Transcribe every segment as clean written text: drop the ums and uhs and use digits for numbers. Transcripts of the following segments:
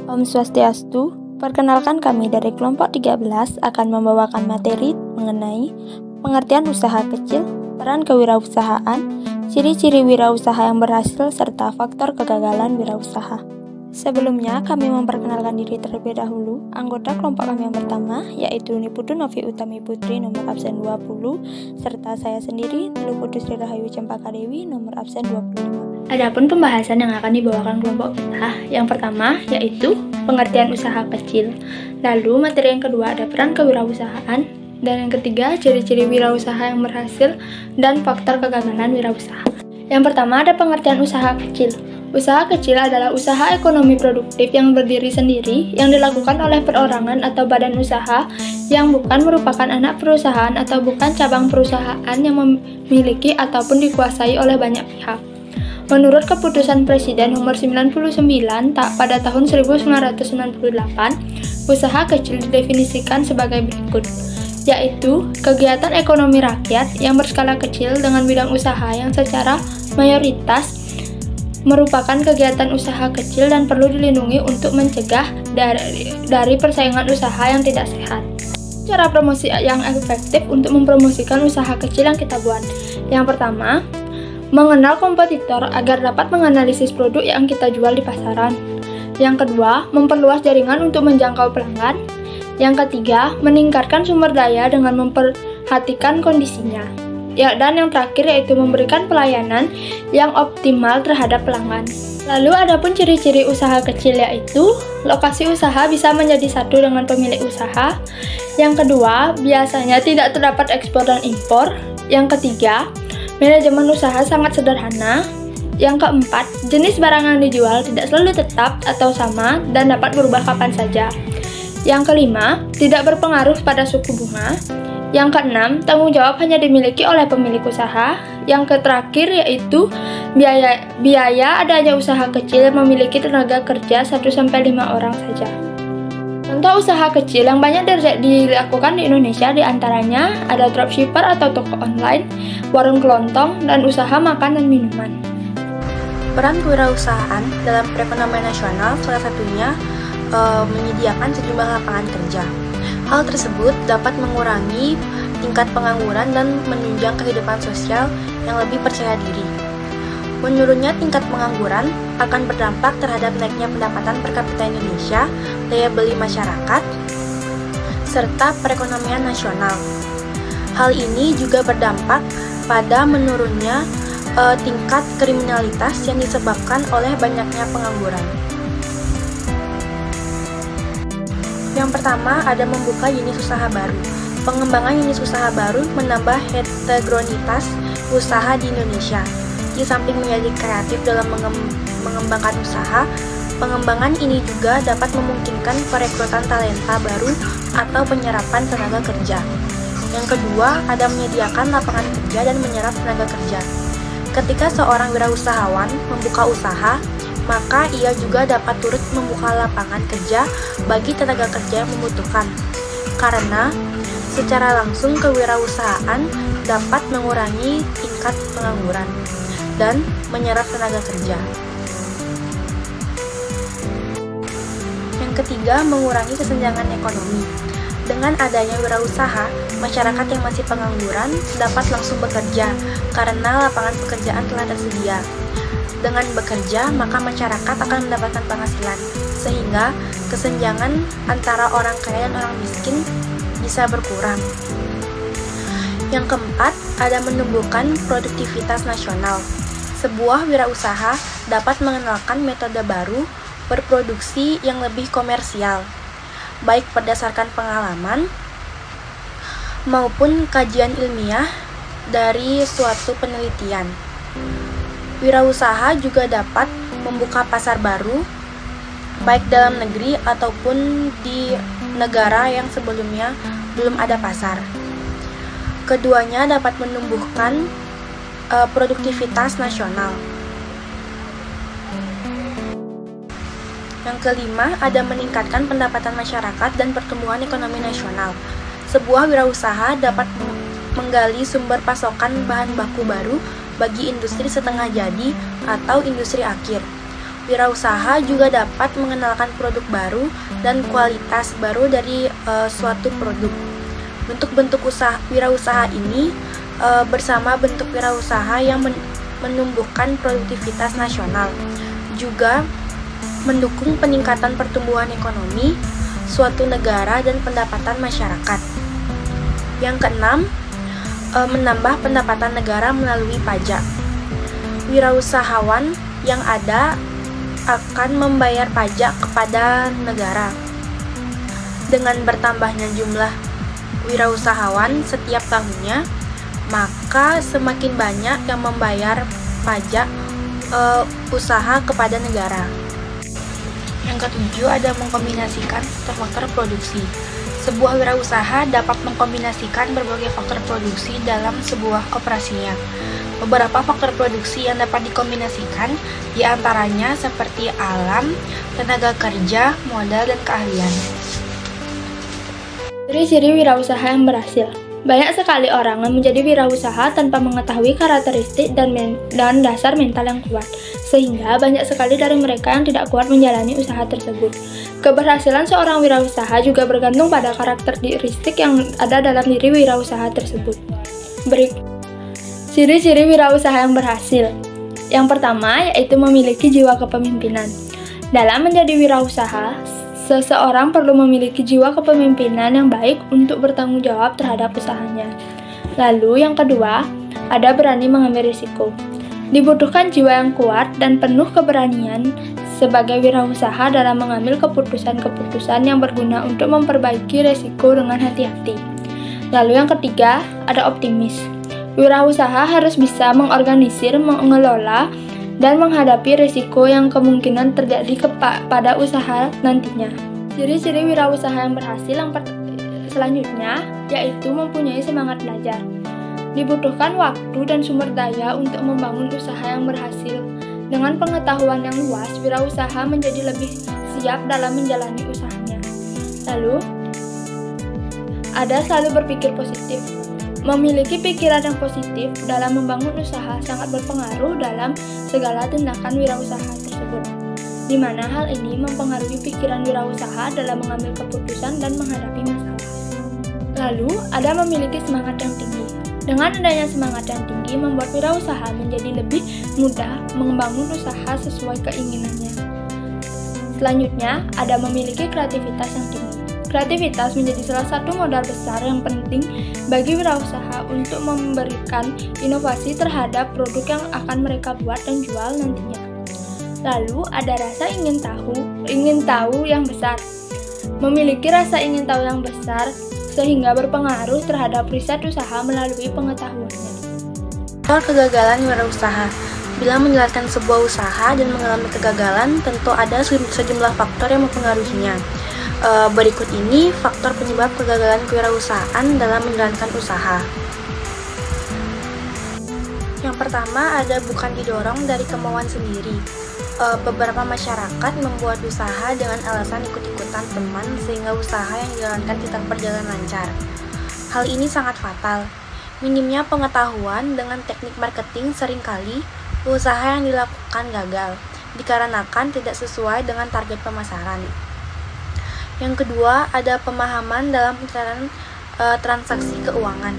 Om Swastiastu, perkenalkan kami dari kelompok 13 akan membawakan materi mengenai pengertian usaha kecil, peran kewirausahaan, ciri-ciri wirausaha yang berhasil, serta faktor kegagalan wirausaha. Sebelumnya, kami memperkenalkan diri terlebih dahulu. Anggota kelompok kami yang pertama, yaitu Niputu Novi Utami Putri nomor absen 20, serta saya sendiri, Niluputu Sri Rahayu Cempaka Dewi nomor absen 25. Adapun pembahasan yang akan dibawakan kelompok kita, yang pertama yaitu pengertian usaha kecil. Lalu materi yang kedua ada peran kewirausahaan, dan yang ketiga ciri-ciri wirausaha yang berhasil dan faktor kegagalan wirausaha. Yang pertama ada pengertian usaha kecil. Usaha kecil adalah usaha ekonomi produktif yang berdiri sendiri yang dilakukan oleh perorangan atau badan usaha yang bukan merupakan anak perusahaan atau bukan cabang perusahaan yang memiliki ataupun dikuasai oleh banyak pihak. Menurut Keputusan Presiden Nomor 99 pada tahun 1998, usaha kecil didefinisikan sebagai berikut, yaitu kegiatan ekonomi rakyat yang berskala kecil dengan bidang usaha yang secara mayoritas merupakan kegiatan usaha kecil dan perlu dilindungi untuk mencegah dari persaingan usaha yang tidak sehat. Cara promosi yang efektif untuk mempromosikan usaha kecil yang kita buat. Yang pertama, mengenal kompetitor agar dapat menganalisis produk yang kita jual di pasaran. Yang kedua, memperluas jaringan untuk menjangkau pelanggan. Yang ketiga, meningkatkan sumber daya dengan memperhatikan kondisinya. Dan yang terakhir yaitu memberikan pelayanan yang optimal terhadap pelanggan. Lalu adapun ciri-ciri usaha kecil yaitu lokasi usaha bisa menjadi satu dengan pemilik usaha. Yang kedua, biasanya tidak terdapat ekspor dan impor. Yang ketiga, manajemen usaha sangat sederhana. Yang keempat, jenis barang yang dijual tidak selalu tetap atau sama dan dapat berubah kapan saja. Yang kelima, tidak berpengaruh pada suku bunga. Yang keenam, tanggung jawab hanya dimiliki oleh pemilik usaha. Yang terakhir yaitu biaya adanya usaha kecil memiliki tenaga kerja 1-5 orang saja. Contoh usaha kecil yang banyak dilakukan di Indonesia diantaranya ada dropshipper atau toko online, warung kelontong, dan usaha makan dan minuman. Peran kewirausahaan dalam perekonomian nasional salah satunya menyediakan sejumlah lapangan kerja. Hal tersebut dapat mengurangi tingkat pengangguran dan menunjang kehidupan sosial yang lebih percaya diri. Menurunnya tingkat pengangguran akan berdampak terhadap naiknya pendapatan per kapita Indonesia, daya beli masyarakat, serta perekonomian nasional. Hal ini juga berdampak pada menurunnya tingkat kriminalitas yang disebabkan oleh banyaknya pengangguran. Yang pertama ada membuka unit usaha baru. Pengembangan unit usaha baru menambah heterogenitas usaha di Indonesia. Di samping menjadi kreatif dalam mengembangkan usaha, pengembangan ini juga dapat memungkinkan perekrutan talenta baru atau penyerapan tenaga kerja. Yang kedua, ada menyediakan lapangan kerja dan menyerap tenaga kerja. Ketika seorang wirausahawan membuka usaha, maka ia juga dapat turut membuka lapangan kerja bagi tenaga kerja yang membutuhkan. Karena secara langsung kewirausahaan dapat mengurangi tingkat pengangguran dan menyerap tenaga kerja. Yang ketiga, mengurangi kesenjangan ekonomi. Dengan adanya wirausaha, masyarakat yang masih pengangguran dapat langsung bekerja karena lapangan pekerjaan telah tersedia. Dengan bekerja, maka masyarakat akan mendapatkan penghasilan, sehingga kesenjangan antara orang kaya dan orang miskin bisa berkurang. Yang keempat, ada menumbuhkan produktivitas nasional. Sebuah wirausaha dapat mengenalkan metode baru berproduksi yang lebih komersial, baik berdasarkan pengalaman maupun kajian ilmiah dari suatu penelitian. Wirausaha juga dapat membuka pasar baru, baik dalam negeri ataupun di negara yang sebelumnya belum ada pasar. Keduanya dapat menumbuhkan produktivitas nasional. Yang kelima, ada meningkatkan pendapatan masyarakat dan pertumbuhan ekonomi nasional. Sebuah wirausaha dapat menggali sumber pasokan bahan baku baru bagi industri setengah jadi atau industri akhir. Wirausaha juga dapat mengenalkan produk baru dan kualitas baru dari suatu produk. Bentuk-bentuk wirausaha ini bersama bentuk wirausaha yang menumbuhkan produktivitas nasional, juga mendukung peningkatan pertumbuhan ekonomi suatu negara dan pendapatan masyarakat. Yang keenam, menambah pendapatan negara melalui pajak. Wirausahawan yang ada akan membayar pajak kepada negara. Dengan bertambahnya jumlah wirausahawan setiap tahunnya, maka semakin banyak yang membayar pajak usaha kepada negara. Yang ketujuh, ada mengkombinasikan faktor produksi. Sebuah wirausaha dapat mengkombinasikan berbagai faktor produksi dalam sebuah operasinya. Beberapa faktor produksi yang dapat dikombinasikan diantaranya seperti alam, tenaga kerja, modal, dan keahlian. Ciri-ciri wirausaha yang berhasil. Banyak sekali orang yang menjadi wirausaha tanpa mengetahui karakteristik dan dasar mental yang kuat, sehingga banyak sekali dari mereka yang tidak kuat menjalani usaha tersebut. Keberhasilan seorang wirausaha juga bergantung pada karakteristik yang ada dalam diri wirausaha tersebut. Ciri-ciri wirausaha yang berhasil. Yang pertama yaitu memiliki jiwa kepemimpinan. Dalam menjadi wirausaha, seseorang perlu memiliki jiwa kepemimpinan yang baik untuk bertanggung jawab terhadap usahanya. Lalu yang kedua, ada berani mengambil risiko. Dibutuhkan jiwa yang kuat dan penuh keberanian sebagai wirausaha dalam mengambil keputusan-keputusan yang berguna untuk memperbaiki risiko dengan hati-hati. Lalu yang ketiga, ada optimis. Wirausaha harus bisa mengorganisir, mengelola, dan menghadapi risiko yang kemungkinan terjadi pada usaha nantinya. Ciri-ciri wirausaha yang berhasil yang selanjutnya yaitu mempunyai semangat belajar. Dibutuhkan waktu dan sumber daya untuk membangun usaha yang berhasil. Dengan pengetahuan yang luas, wirausaha menjadi lebih siap dalam menjalani usahanya. Lalu, ada selalu berpikir positif. Memiliki pikiran yang positif dalam membangun usaha sangat berpengaruh dalam segala tindakan wirausaha tersebut, di mana hal ini mempengaruhi pikiran wirausaha dalam mengambil keputusan dan menghadapi masalah. Lalu, ada memiliki semangat yang tinggi. Dengan adanya semangat yang tinggi, membuat wirausaha menjadi lebih mudah membangun usaha sesuai keinginannya. Selanjutnya, ada memiliki kreativitas yang tinggi. Kreativitas menjadi salah satu modal besar yang penting bagi wirausaha untuk memberikan inovasi terhadap produk yang akan mereka buat dan jual nantinya. Lalu ada rasa ingin tahu yang besar. Memiliki rasa ingin tahu yang besar sehingga berpengaruh terhadap riset usaha melalui pengetahuannya. Faktor kegagalan wirausaha. Bila menjalankan sebuah usaha dan mengalami kegagalan, tentu ada sejumlah faktor yang mempengaruhinya. Berikut ini faktor penyebab kegagalan kewirausahaan dalam menjalankan usaha. Yang pertama, ada bukan didorong dari kemauan sendiri. Beberapa masyarakat membuat usaha dengan alasan ikut-ikutan teman sehingga usaha yang dijalankan tidak berjalan lancar. Hal ini sangat fatal. Minimnya pengetahuan dengan teknik marketing seringkali usaha yang dilakukan gagal dikarenakan tidak sesuai dengan target pemasaran. Yang kedua, ada pemahaman dalam pencatatan transaksi keuangan.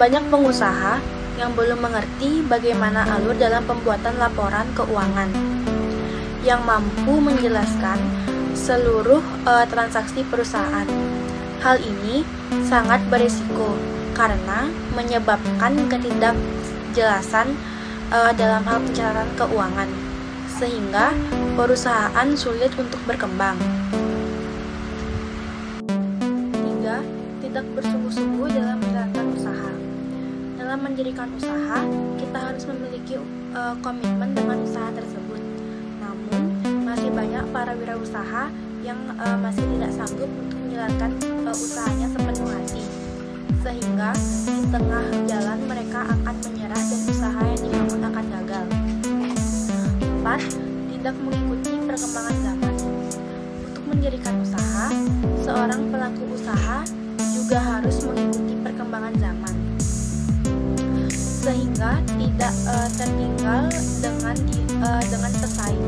Banyak pengusaha yang belum mengerti bagaimana alur dalam pembuatan laporan keuangan yang mampu menjelaskan seluruh transaksi perusahaan. Hal ini sangat berisiko karena menyebabkan ketidakjelasan dalam hal pencatatan keuangan, sehingga perusahaan sulit untuk berkembang. Tidak bersungguh-sungguh dalam menjalankan usaha. Dalam mendirikan usaha, kita harus memiliki komitmen dengan usaha tersebut. Namun, masih banyak para wirausaha yang masih tidak sanggup untuk menjalankan usahanya sepenuh hati, sehingga di tengah jalan mereka akan menyerah dan usaha yang dibangun akan gagal. 4. Tidak mengikuti perkembangan zaman. Untuk mendirikan usaha, seorang pelaku usaha juga harus mengikuti perkembangan zaman, sehingga tidak tertinggal dengan dengan pesaing.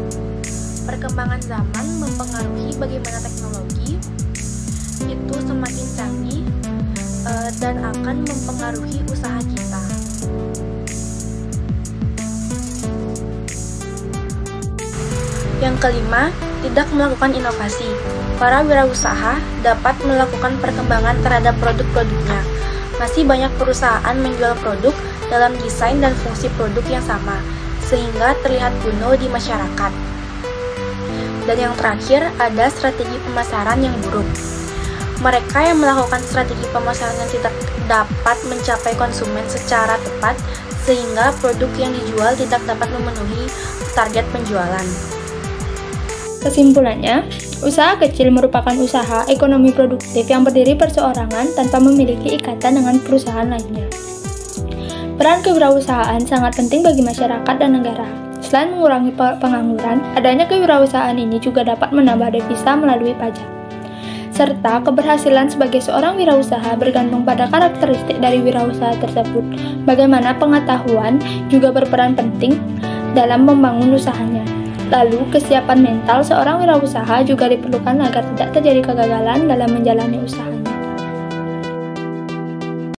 Perkembangan zaman mempengaruhi bagaimana teknologi itu semakin canggih dan akan mempengaruhi usaha kita. Yang kelima, tidak melakukan inovasi. Para wirausaha dapat melakukan perkembangan terhadap produk-produknya. Masih banyak perusahaan menjual produk dalam desain dan fungsi produk yang sama, sehingga terlihat kuno di masyarakat. Dan yang terakhir, ada strategi pemasaran yang buruk. Mereka yang melakukan strategi pemasaran yang tidak dapat mencapai konsumen secara tepat, sehingga produk yang dijual tidak dapat memenuhi target penjualan. Kesimpulannya, usaha kecil merupakan usaha ekonomi produktif yang berdiri perseorangan tanpa memiliki ikatan dengan perusahaan lainnya. Peran kewirausahaan sangat penting bagi masyarakat dan negara. Selain mengurangi pengangguran, adanya kewirausahaan ini juga dapat menambah devisa melalui pajak. Serta keberhasilan sebagai seorang wirausaha bergantung pada karakteristik dari wirausaha tersebut. Bagaimana pengetahuan juga berperan penting dalam membangun usahanya. Lalu, kesiapan mental seorang wirausaha juga diperlukan agar tidak terjadi kegagalan dalam menjalani usahanya.